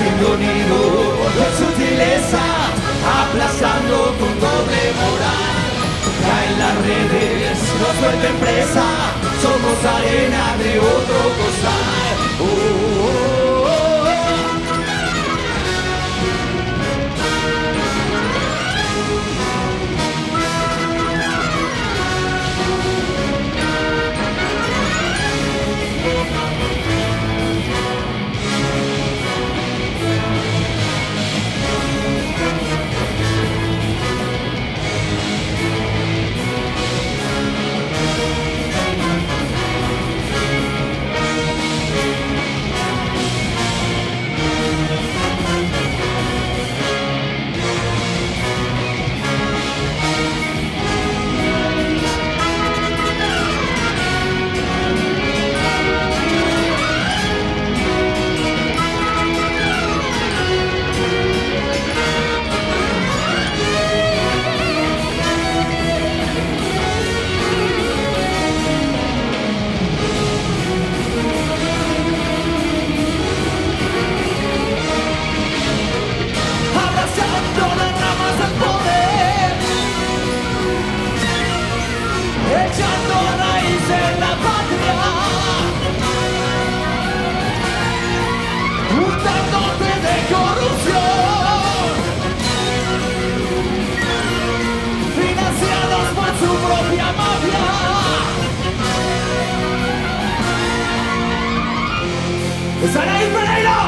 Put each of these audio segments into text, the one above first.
haciendo nido con sutileza, aplazando con doble moral. Caen las redes, nos vuelven presa, somos arena de otro costal. Oh, oh, oh, oh. Echando raíz en la patria, untándote de corrupción, financiados por su propia mafia. ¡Saraí Pereira!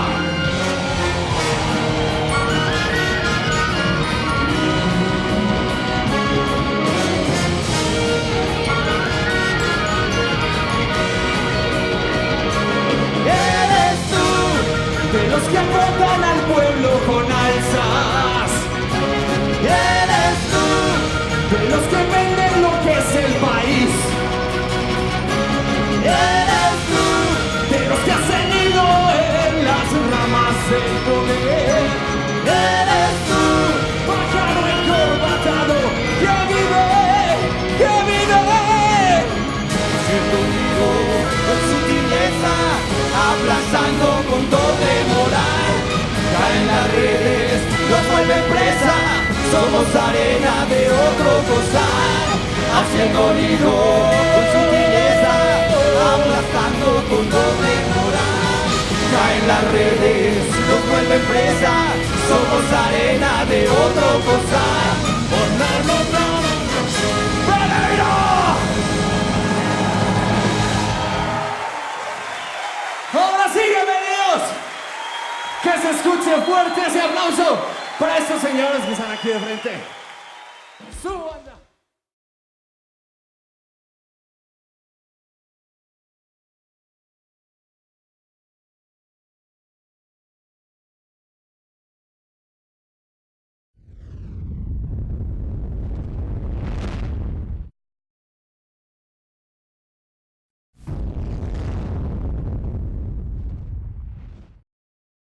De los que agotan al pueblo con alzas. Eres tú. De los que venden lo que es el país. Eres tú. De los que has tenido en las ramas del poder. Eres tú. Pájaro encorbatado que vive. Siento unido con sutileza, aplazando con doble moral. Caen las redes, nos vuelven presa, somos arena de otro costal. Haciendo nido con sutileza, aplastando con doble moral. Caen las redes, nos vuelven presa, somos arena de otro costal. Oh, no, no, no. ¡Pereira! Ahora sí, bienvenidos. Que se escuche fuerte ese aplauso para estos señores que están aquí de frente. Su banda.